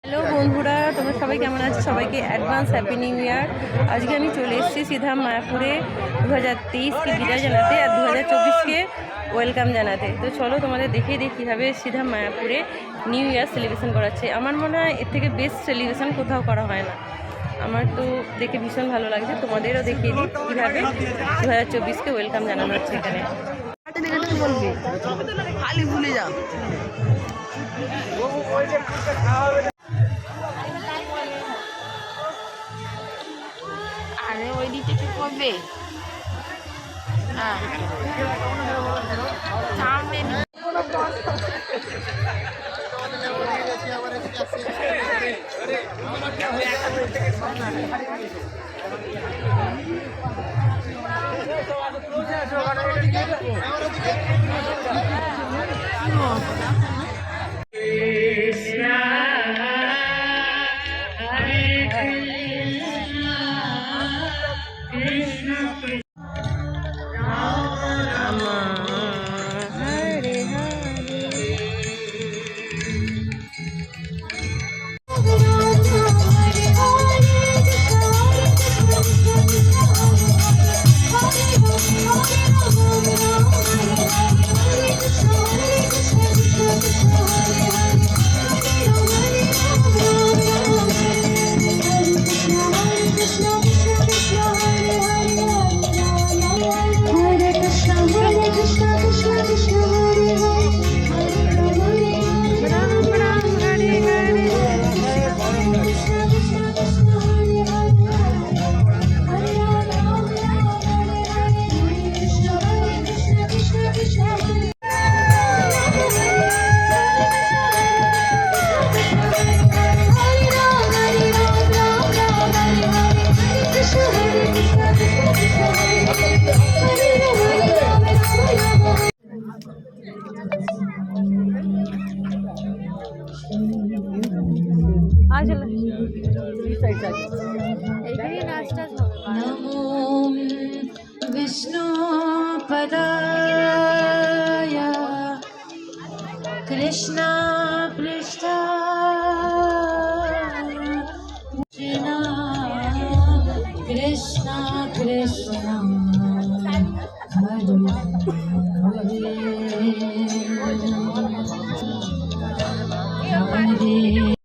Hello বন্ধুরা, তোমরা সবাই কেমন আছো? সবাইকে অ্যাডভান্স হ্যাপি নিউ ইয়ার। আজকে আমি চলে এসেছি সিধাম মায়াপুরে 2023কে বিদায় জানাতে আর 2024কে ওয়েলকাম জানাতে। তো চলো তোমাদের দেখিয়ে দিই কীভাবে সিধাম মায়াপুরে নিউ ইয়ার সেলিব্রেশন করাচ্ছে। আমার মনে হয় এর থেকে বেস্ট সেলিব্রেশন কোথাও করা হয় না। আমার তো দেখে ভীষণ ভালো লাগছে, তোমাদেরও দেখিয়ে দিই কীভাবে 2024কে ওয়েলকাম জানানো হচ্ছে এখানে। বলবি খালি ভুলে যাও। আরে ওই দিকে কি করবে? হ্যাঁ সামনে विष्णु पदाय कृष्ण पृष्ठाय कृष्ण कृष्ण हरे हरे